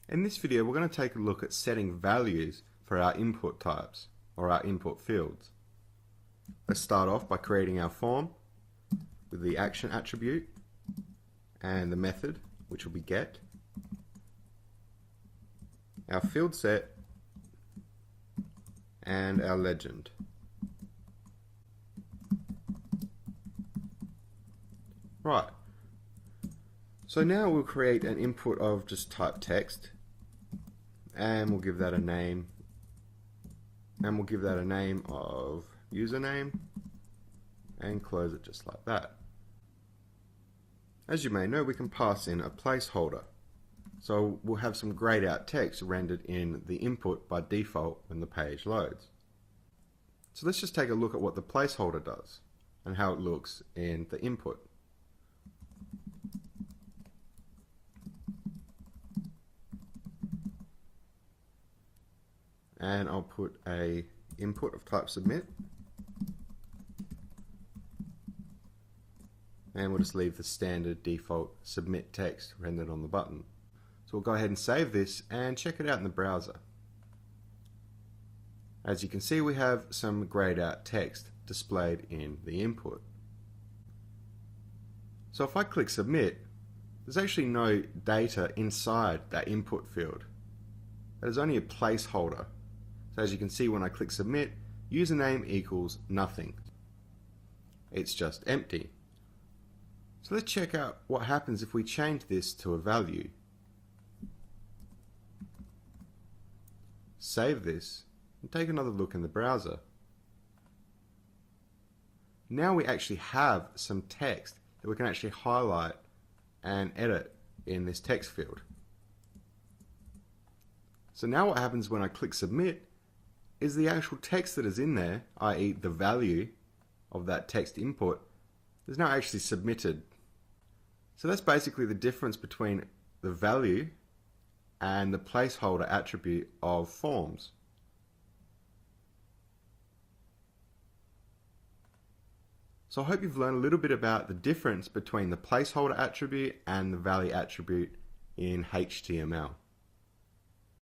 In this video, we're going to take a look at setting values for our input types or our input fields. Let's start off by creating our form with the action attribute and the method, which will be get, our field set, and our legend. Right, so now we'll create an input of just type text, and we'll give that a name, and we'll give that a name of username, and close it just like that. As you may know, we can pass in a placeholder, so we'll have some grayed out text rendered in the input by default when the page loads. So let's just take a look at what the placeholder does and how it looks in the input. And I'll put a input of type submit, and we'll just leave the standard default submit text rendered on the button. So we'll go ahead and save this and check it out in the browser. As you can see, we have some grayed out text displayed in the input. So if I click submit, there's actually no data inside that input field. There's only a placeholder. So as you can see, when I click submit, username equals nothing. It's just empty. So let's check out what happens if we change this to a value. Save this and take another look in the browser. Now we actually have some text that we can actually highlight and edit in this text field. So now what happens when I click submit is the actual text that is in there, i.e. the value of that text input, is now actually submitted. So that's basically the difference between the value and the placeholder attribute of forms. So I hope you've learned a little bit about the difference between the placeholder attribute and the value attribute in HTML.